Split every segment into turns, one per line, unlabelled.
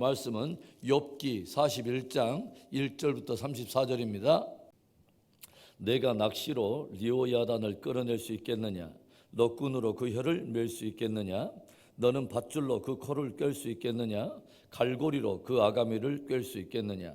말씀은 욥기 41장 1절부터 34절입니다. 내가 낚시로 리오야단을 끌어낼 수 있겠느냐? 너 끈으로 그 혀를 맬 수 있겠느냐? 너는 밧줄로 그 코를 꿰 수 있겠느냐? 갈고리로 그 아가미를 꿰 수 있겠느냐?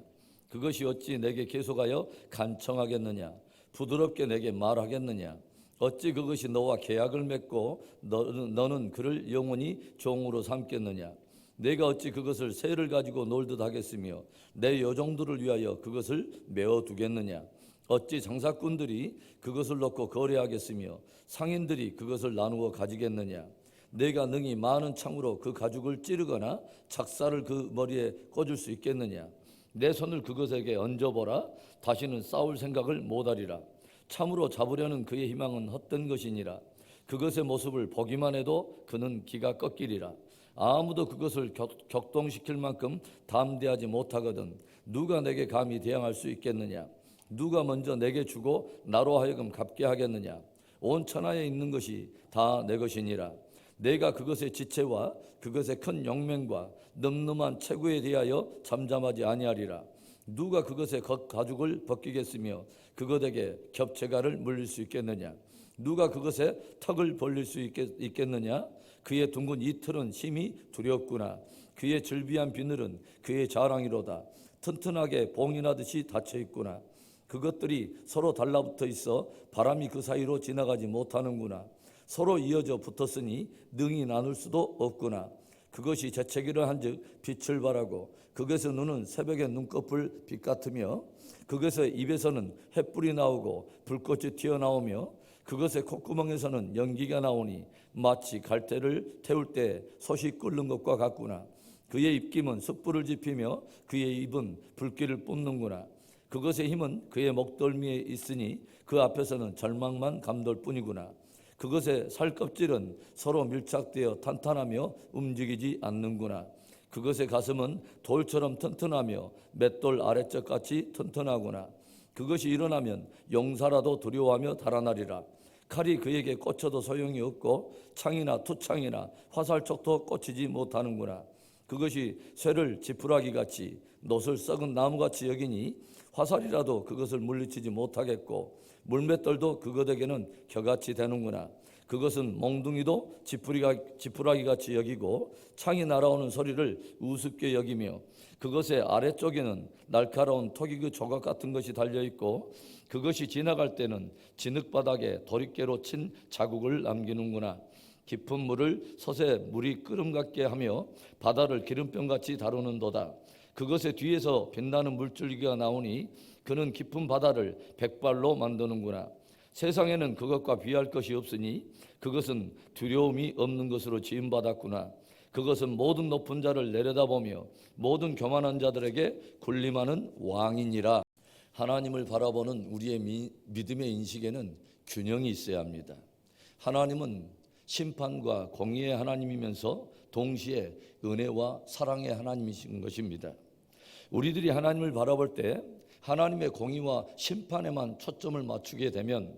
그것이 어찌 내게 계속하여 간청하겠느냐? 부드럽게 내게 말하겠느냐? 어찌 그것이 너와 계약을 맺고 너는 그를 영원히 종으로 삼겠느냐? 내가 어찌 그것을 새를 가지고 놀듯 하겠으며 내 여종들을 위하여 그것을 메어두겠느냐? 어찌 장사꾼들이 그것을 놓고 거래하겠으며 상인들이 그것을 나누어 가지겠느냐? 내가 능히 많은 창으로 그 가죽을 찌르거나 작사를 그 머리에 꽂을 수 있겠느냐? 내 손을 그것에게 얹어보라. 다시는 싸울 생각을 못하리라. 참으로 잡으려는 그의 희망은 헛된 것이니라. 그것의 모습을 보기만 해도 그는 기가 꺾이리라. 아무도 그것을 격동시킬 만큼 담대하지 못하거든 누가 내게 감히 대항할 수 있겠느냐? 누가 먼저 내게 주고 나로 하여금 갚게 하겠느냐? 온 천하에 있는 것이 다 내 것이니라. 내가 그것의 지체와 그것의 큰 용맹과 늠름한 체구에 대하여 잠잠하지 아니하리라. 누가 그것의 가죽을 벗기겠으며 그것에게 겹체가를 물릴 수 있겠느냐? 누가 그것의 턱을 벌릴 수 있겠느냐? 그의 둥근 이틀은 심히 두렵구나. 그의 즐비한 비늘은 그의 자랑이로다. 튼튼하게 봉이 나듯이 닫혀 있구나. 그것들이 서로 달라붙어 있어 바람이 그 사이로 지나가지 못하는구나. 서로 이어져 붙었으니 능히 나눌 수도 없구나. 그것이 재채기를 한즉 빛을 발하고 그것의 눈은 새벽의 눈꺼풀 빛 같으며 그것의 입에서는 햇불이 나오고 불꽃이 튀어나오며 그것의 콧구멍에서는 연기가 나오니 마치 갈대를 태울 때 솥이 끓는 것과 같구나. 그의 입김은 숯불을 지피며 그의 입은 불길을 뿜는구나. 그것의 힘은 그의 목덜미에 있으니 그 앞에서는 절망만 감돌 뿐이구나. 그것의 살껍질은 서로 밀착되어 탄탄하며 움직이지 않는구나. 그것의 가슴은 돌처럼 튼튼하며 맷돌 아래쪽같이 튼튼하구나. 그것이 일어나면 용사라도 두려워하며 달아나리라. 칼이 그에게 꽂혀도 소용이 없고 창이나 투창이나 화살촉도 꽂히지 못하는구나. 그것이 쇠를 지푸라기같이 놋을 썩은 나무같이 여기니 화살이라도 그것을 물리치지 못하겠고 물맷돌도 그것에게는 겨같이 되는구나. 그것은 몽둥이도 지푸라기같이 여기고 창이 날아오는 소리를 우습게 여기며 그것의 아래쪽에는 날카로운 토기그 조각 같은 것이 달려있고 그것이 지나갈 때는 진흙바닥에 도리깨로 친 자국을 남기는구나. 깊은 물을 솥에 물이 끓음 같게 하며 바다를 기름병같이 다루는도다. 그것의 뒤에서 빛나는 물줄기가 나오니 그는 깊은 바다를 백발로 만드는구나. 세상에는 그것과 비할 것이 없으니 그것은 두려움이 없는 것으로 지음받았구나. 그것은 모든 높은 자를 내려다보며 모든 교만한 자들에게 군림하는 왕이니라. 하나님을 바라보는 우리의 믿음의 인식에는 균형이 있어야 합니다. 하나님은 심판과 공의의 하나님이면서 동시에 은혜와 사랑의 하나님이신 것입니다. 우리들이 하나님을 바라볼 때 하나님의 공의와 심판에만 초점을 맞추게 되면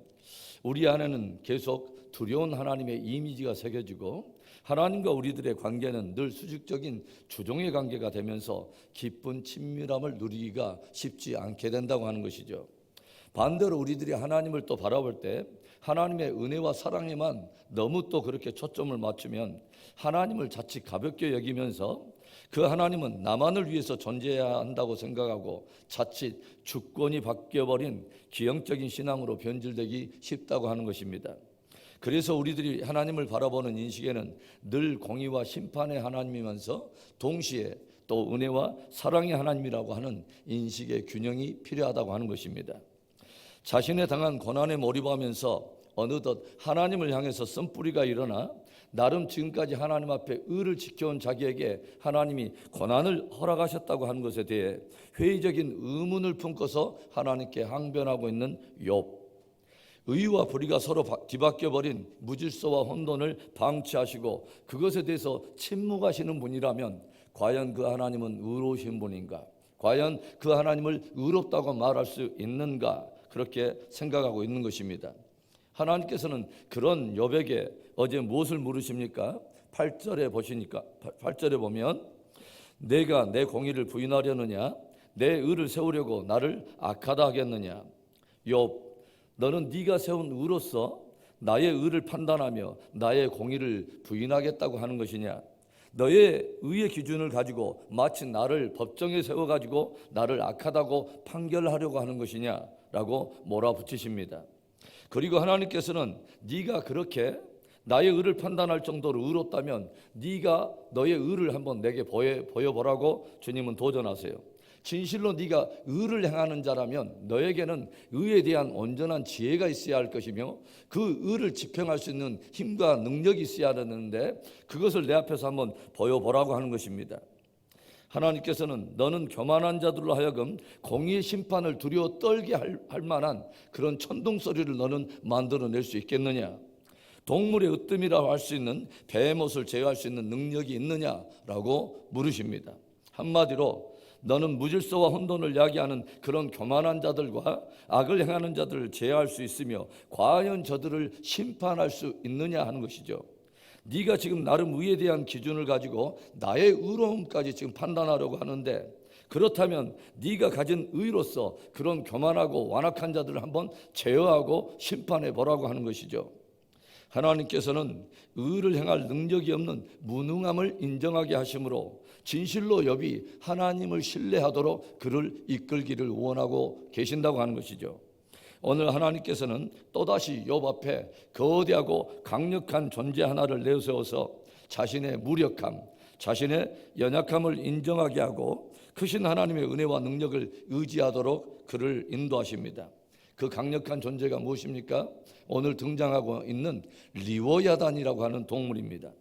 우리 안에는 계속 두려운 하나님의 이미지가 새겨지고 하나님과 우리들의 관계는 늘 수직적인 주종의 관계가 되면서 깊은 친밀함을 누리기가 쉽지 않게 된다고 하는 것이죠. 반대로 우리들이 하나님을 또 바라볼 때 하나님의 은혜와 사랑에만 너무 또 그렇게 초점을 맞추면 하나님을 자칫 가볍게 여기면서 그 하나님은 나만을 위해서 존재해야 한다고 생각하고 자칫 주권이 바뀌어버린 기형적인 신앙으로 변질되기 쉽다고 하는 것입니다. 그래서 우리들이 하나님을 바라보는 인식에는 늘 공의와 심판의 하나님이면서 동시에 또 은혜와 사랑의 하나님이라고 하는 인식의 균형이 필요하다고 하는 것입니다. 자신의 당한 고난에 몰입하면서 어느덧 하나님을 향해서 쓴뿌리가 일어나 나름 지금까지 하나님 앞에 의를 지켜온 자기에게 하나님이 고난을 허락하셨다고 하는 것에 대해 회의적인 의문을 품고서 하나님께 항변하고 있는 욥. 의와 불의가 서로 뒤바뀌어버린 무질서와 혼돈을 방치하시고 그것에 대해서 침묵하시는 분이라면 과연 그 하나님은 의로우신 분인가? 과연 그 하나님을 의롭다고 말할 수 있는가? 그렇게 생각하고 있는 것입니다. 하나님께서는 그런 욥에게 어제 무엇을 물으십니까? 8절에 보시니까 8절에 보면 내가 내 공의를 부인하려느냐? 내 의를 세우려고 나를 악하다 하겠느냐? 욥, 너는 네가 세운 의로서 나의 의를 판단하며 나의 공의를 부인하겠다고 하는 것이냐? 너의 의의 기준을 가지고 마치 나를 법정에 세워가지고 나를 악하다고 판결하려고 하는 것이냐? 라고 몰아붙이십니다. 그리고 하나님께서는 네가 그렇게 나의 의를 판단할 정도로 의롭다면 네가 너의 의를 한번 내게 보여보라고 주님은 도전하세요. 진실로 네가 의를 행하는 자라면 너에게는 의에 대한 온전한 지혜가 있어야 할 것이며 그 의를 집행할 수 있는 힘과 능력이 있어야 하는데 그것을 내 앞에서 한번 보여보라고 하는 것입니다. 하나님께서는 너는 교만한 자들로 하여금 공의의 심판을 두려워 떨게 할 만한 그런 천둥소리를 너는 만들어낼 수 있겠느냐? 동물의 으뜸이라고 할 수 있는 베헤못을 제어할 수 있는 능력이 있느냐라고 물으십니다. 한마디로 너는 무질서와 혼돈을 야기하는 그런 교만한 자들과 악을 행하는 자들을 제어할 수 있으며 과연 저들을 심판할 수 있느냐 하는 것이죠. 네가 지금 나름 의에 대한 기준을 가지고 나의 의로움까지 지금 판단하려고 하는데 그렇다면 네가 가진 의로서 그런 교만하고 완악한 자들을 한번 제어하고 심판해 보라고 하는 것이죠. 하나님께서는 의를 행할 능력이 없는 무능함을 인정하게 하심으로 진실로 욥이 하나님을 신뢰하도록 그를 이끌기를 원하고 계신다고 하는 것이죠. 오늘 하나님께서는 또다시 욥 앞에 거대하고 강력한 존재 하나를 내세워서 자신의 무력함, 자신의 연약함을 인정하게 하고 크신 하나님의 은혜와 능력을 의지하도록 그를 인도하십니다. 그 강력한 존재가 무엇입니까? 오늘 등장하고 있는 리워야단이라고 하는 동물입니다.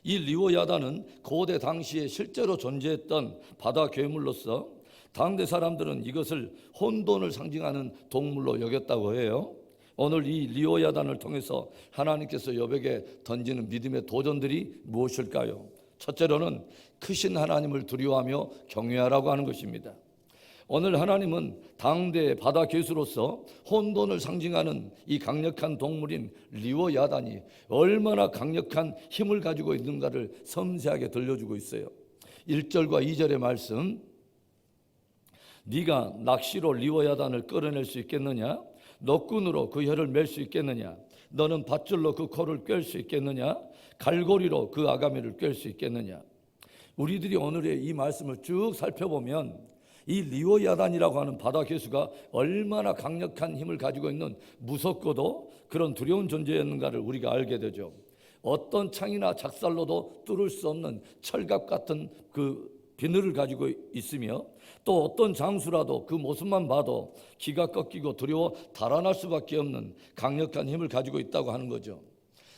이 리워야단은 고대 당시에 실제로 존재했던 바다 괴물로서 당대 사람들은 이것을 혼돈을 상징하는 동물로 여겼다고 해요. 오늘 이 리워야단을 통해서 하나님께서 욥에게 던지는 믿음의 도전들이 무엇일까요? 첫째로는 크신 하나님을 두려워하며 경외하라고 하는 것입니다. 오늘 하나님은 당대 바다 괴수로서 혼돈을 상징하는 이 강력한 동물인 리워야단이 얼마나 강력한 힘을 가지고 있는가를 섬세하게 들려주고 있어요. 1절과 2절의 말씀, 네가 낚시로 리워야단을 끌어낼 수 있겠느냐? 노끈으로 그 혀를 맬 수 있겠느냐? 너는 밧줄로 그 코를 꿰 수 있겠느냐? 갈고리로 그 아가미를 꿰 수 있겠느냐? 우리들이 오늘의 이 말씀을 쭉 살펴보면 이 리워야단이라고 하는 바다 괴수가 얼마나 강력한 힘을 가지고 있는 무섭고도 그런 두려운 존재였는가를 우리가 알게 되죠. 어떤 창이나 작살로도 뚫을 수 없는 철갑 같은 그 비늘을 가지고 있으며 또 어떤 장수라도 그 모습만 봐도 기가 꺾이고 두려워 달아날 수밖에 없는 강력한 힘을 가지고 있다고 하는 거죠.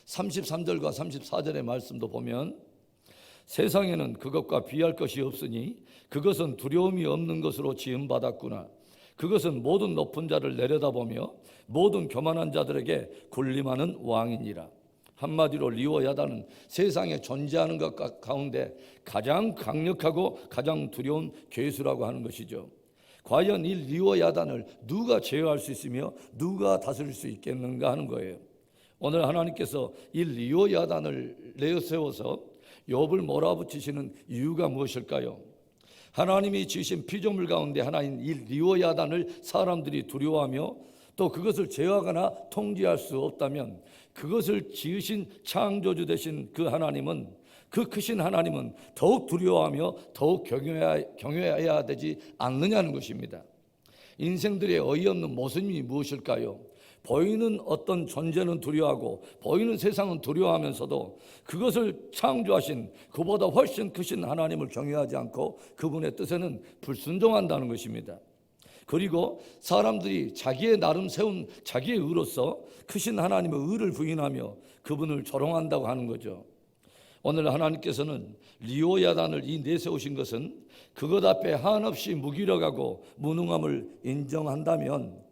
33절과 34절의 말씀도 보면 세상에는 그것과 비할 것이 없으니 그것은 두려움이 없는 것으로 지음받았구나. 그것은 모든 높은 자를 내려다보며 모든 교만한 자들에게 군림하는 왕이니라. 한마디로 리워야단은 세상에 존재하는 것 가운데 가장 강력하고 가장 두려운 괴수라고 하는 것이죠. 과연 이 리워야단을 누가 제어할 수 있으며 누가 다스릴 수 있겠는가 하는 거예요. 오늘 하나님께서 이 리워야단을 내세워서 욥을 몰아붙이시는 이유가 무엇일까요? 하나님이 지으신 피조물 가운데 하나인 이 리워야단을 사람들이 두려워하며 또 그것을 제어하거나 통제할 수 없다면 그것을 지으신 창조주 되신 그 하나님은, 그 크신 하나님은 더욱 두려워하며 더욱 경외해야 되지 않느냐는 것입니다. 인생들의 어이없는 모습이 무엇일까요? 보이는 어떤 존재는 두려워하고 보이는 세상은 두려워하면서도 그것을 창조하신 그보다 훨씬 크신 하나님을 경외하지 않고 그분의 뜻에는 불순종한다는 것입니다. 그리고 사람들이 자기의 나름 세운 자기의 의로서 크신 하나님의 의를 부인하며 그분을 조롱한다고 하는 거죠. 오늘 하나님께서는 리워야단을 이 내세우신 것은 그것 앞에 한없이 무기력하고 무능함을 인정한다면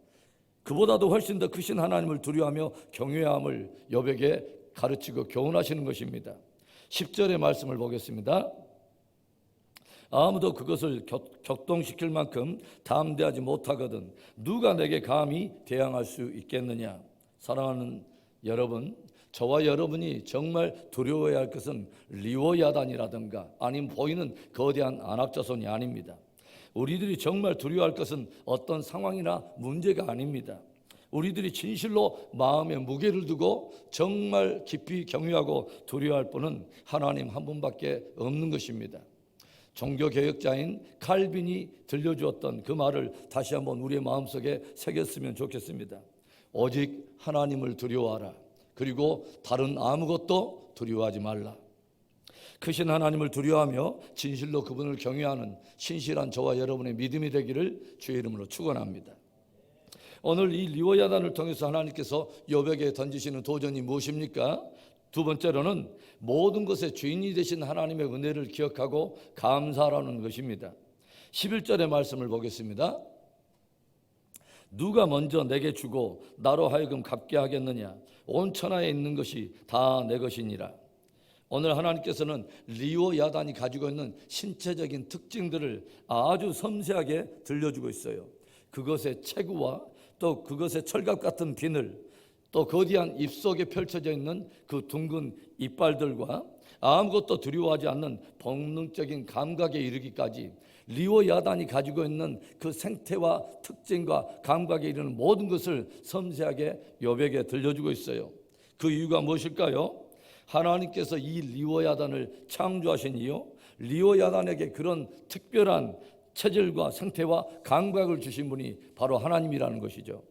그보다도 훨씬 더 크신 하나님을 두려워하며 경외함을 욥에게 가르치고 교훈하시는 것입니다. 10절의 말씀을 보겠습니다. 아무도 그것을 격동시킬 만큼 담대하지 못하거든 누가 내게 감히 대항할 수 있겠느냐. 사랑하는 여러분, 저와 여러분이 정말 두려워해야 할 것은 리워야단이라든가 아니면 보이는 거대한 안악자손이 아닙니다. 우리들이 정말 두려워할 것은 어떤 상황이나 문제가 아닙니다. 우리들이 진실로 마음에 무게를 두고 정말 깊이 경외하고 두려워할 분은 하나님 한 분밖에 없는 것입니다. 종교개혁자인 칼빈이 들려주었던 그 말을 다시 한번 우리의 마음속에 새겼으면 좋겠습니다. 오직 하나님을 두려워하라. 그리고 다른 아무것도 두려워하지 말라. 크신 하나님을 두려워하며 진실로 그분을 경외하는 신실한 저와 여러분의 믿음이 되기를 주의 이름으로 축원합니다. 오늘 이 리워야단을 통해서 하나님께서 욥에게 던지시는 도전이 무엇입니까? 두 번째로는 모든 것의 주인이 되신 하나님의 은혜를 기억하고 감사하라는 것입니다. 11절의 말씀을 보겠습니다. 누가 먼저 내게 주고 나로 하여금 갚게 하겠느냐? 온 천하에 있는 것이 다 내 것이니라. 오늘 하나님께서는 리워야단이 가지고 있는 신체적인 특징들을 아주 섬세하게 들려주고 있어요. 그것의 체구와 또 그것의 철갑 같은 비늘, 또 거대한 입속에 펼쳐져 있는 그 둥근 이빨들과 아무것도 두려워하지 않는 본능적인 감각에 이르기까지 리워야단이 가지고 있는 그 생태와 특징과 감각에 이르는 모든 것을 섬세하게 욥에게 들려주고 있어요. 그 이유가 무엇일까요? 하나님께서 이 리워야단을 창조하신 이유, 리워야단에게 그런 특별한 체질과 생태와 감각을 주신 분이 바로 하나님이라는 것이죠.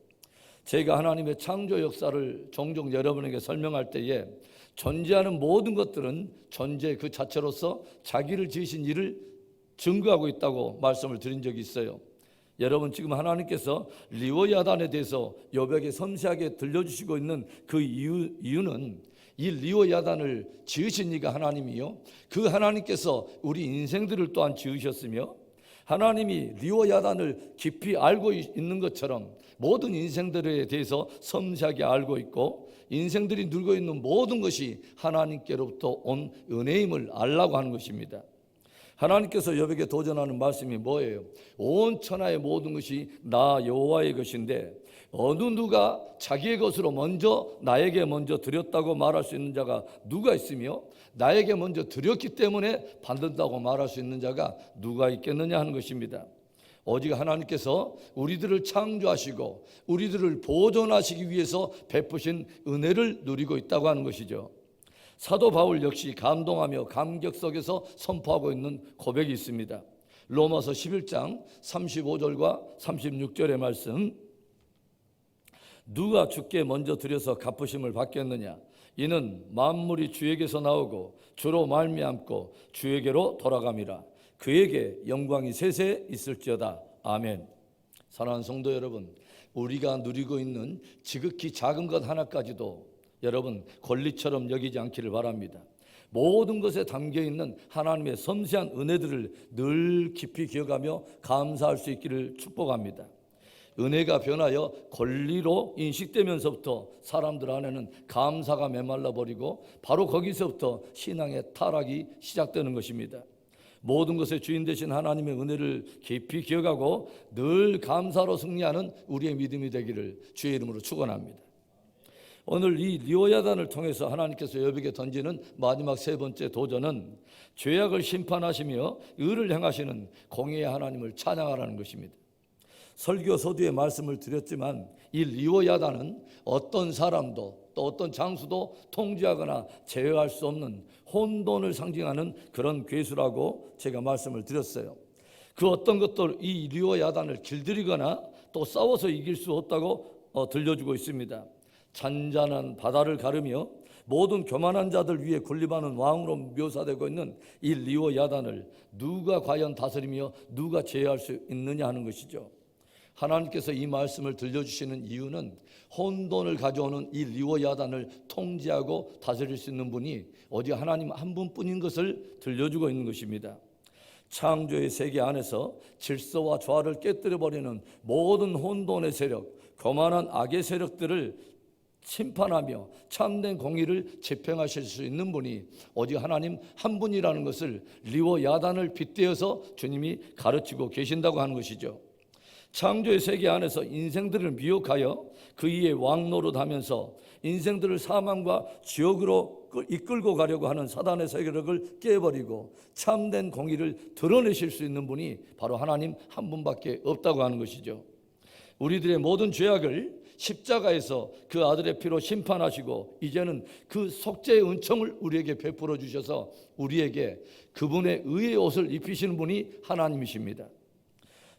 제가 하나님의 창조 역사를 종종 여러분에게 설명할 때에 존재하는 모든 것들은 존재 그 자체로서 자기를 지으신 일을 증거하고 있다고 말씀을 드린 적이 있어요. 여러분, 지금 하나님께서 리워야단에 대해서 욥에게 섬세하게 들려주시고 있는 그 이유는 이 리워야단을 지으신 이가 하나님이요, 그 하나님께서 우리 인생들을 또한 지으셨으며 하나님이 리워야단을 깊이 알고 있는 것처럼 모든 인생들에 대해서 섬세하게 알고 있고 인생들이 누리고 있는 모든 것이 하나님께로부터 온 은혜임을 알라고 하는 것입니다. 하나님께서 욥에게 도전하는 말씀이 뭐예요? 온 천하의 모든 것이 나 여호와의 것인데 어느 누가 자기의 것으로 나에게 먼저 드렸다고 말할 수 있는 자가 누가 있으며 나에게 먼저 드렸기 때문에 받는다고 말할 수 있는 자가 누가 있겠느냐 하는 것입니다. 오직 하나님께서 우리들을 창조하시고 우리들을 보존하시기 위해서 베푸신 은혜를 누리고 있다고 하는 것이죠. 사도 바울 역시 감동하며 감격 속에서 선포하고 있는 고백이 있습니다. 로마서 11장 35절과 36절의 말씀, 누가 주께 먼저 드려서 갚으심을 받겠느냐? 이는 만물이 주에게서 나오고 주로 말미암고 주에게로 돌아감이라. 그에게 영광이 세세 있을지어다. 아멘. 사랑하는 성도 여러분, 우리가 누리고 있는 지극히 작은 것 하나까지도 여러분 권리처럼 여기지 않기를 바랍니다. 모든 것에 담겨있는 하나님의 섬세한 은혜들을 늘 깊이 기억하며 감사할 수 있기를 축복합니다. 은혜가 변하여 권리로 인식되면서부터 사람들 안에는 감사가 메말라버리고 바로 거기서부터 신앙의 타락이 시작되는 것입니다. 모든 것의 주인 되신 하나님의 은혜를 깊이 기억하고 늘 감사로 승리하는 우리의 믿음이 되기를 주의 이름으로 축원합니다. 오늘 이 리워야단을 통해서 하나님께서 욥에게 던지는 마지막 세 번째 도전은 죄악을 심판하시며 의를 행하시는 공의의 하나님을 찬양하라는 것입니다. 설교 서두에 말씀을 드렸지만 이 리워야단은 어떤 사람도 또 어떤 장수도 통제하거나 제어할 수 없는 혼돈을 상징하는 그런 괴수라고 제가 말씀을 드렸어요. 그 어떤 것도 이 리워야단을 길들이거나 또 싸워서 이길 수 없다고 들려주고 있습니다. 잔잔한 바다를 가르며 모든 교만한 자들 위에 군림하는 왕으로 묘사되고 있는 이 리워야단을 누가 과연 다스리며 누가 제어할 수 있느냐 하는 것이죠. 하나님께서 이 말씀을 들려주시는 이유는 혼돈을 가져오는 이 리워야단을 통제하고 다스릴 수 있는 분이 오직 하나님 한 분뿐인 것을 들려주고 있는 것입니다. 창조의 세계 안에서 질서와 조화를 깨뜨려버리는 모든 혼돈의 세력, 교만한 악의 세력들을 심판하며 참된 공의를 집행하실 수 있는 분이 오직 하나님 한 분이라는 것을 리워야단을 빗대어서 주님이 가르치고 계신다고 하는 것이죠. 창조의 세계 안에서 인생들을 미혹하여 그 위에 왕노릇하면서 인생들을 사망과 지옥으로 이끌고 가려고 하는 사단의 세력을 깨버리고 참된 공의를 드러내실 수 있는 분이 바로 하나님 한 분밖에 없다고 하는 것이죠. 우리들의 모든 죄악을 십자가에서 그 아들의 피로 심판하시고 이제는 그 속죄의 은총을 우리에게 베풀어 주셔서 우리에게 그분의 의의 옷을 입히시는 분이 하나님이십니다.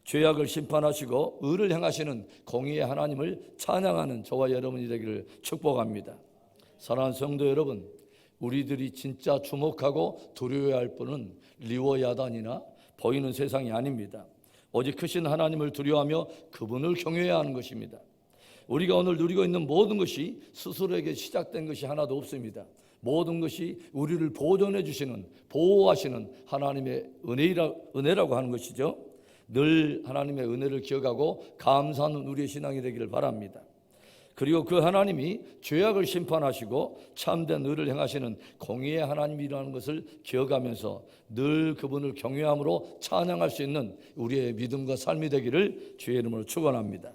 죄악을 심판하시고 의를 행하시는 공의의 하나님을 찬양하는 저와 여러분이 되기를 축복합니다. 사랑하는 성도 여러분, 우리들이 진짜 주목하고 두려워해야 할 분은 리워야단이나 보이는 세상이 아닙니다. 오직 크신 하나님을 두려워하며 그분을 경외해야 하는 것입니다. 우리가 오늘 누리고 있는 모든 것이 스스로에게 시작된 것이 하나도 없습니다. 모든 것이 우리를 보존해 주시는, 보호하시는 하나님의 은혜라고 하는 것이죠. 늘 하나님의 은혜를 기억하고 감사하는 우리의 신앙이 되기를 바랍니다. 그리고 그 하나님이 죄악을 심판하시고 참된 의를 행하시는 공의의 하나님이라는 것을 기억하면서 늘 그분을 경외함으로 찬양할 수 있는 우리의 믿음과 삶이 되기를 주의 이름으로 축원합니다.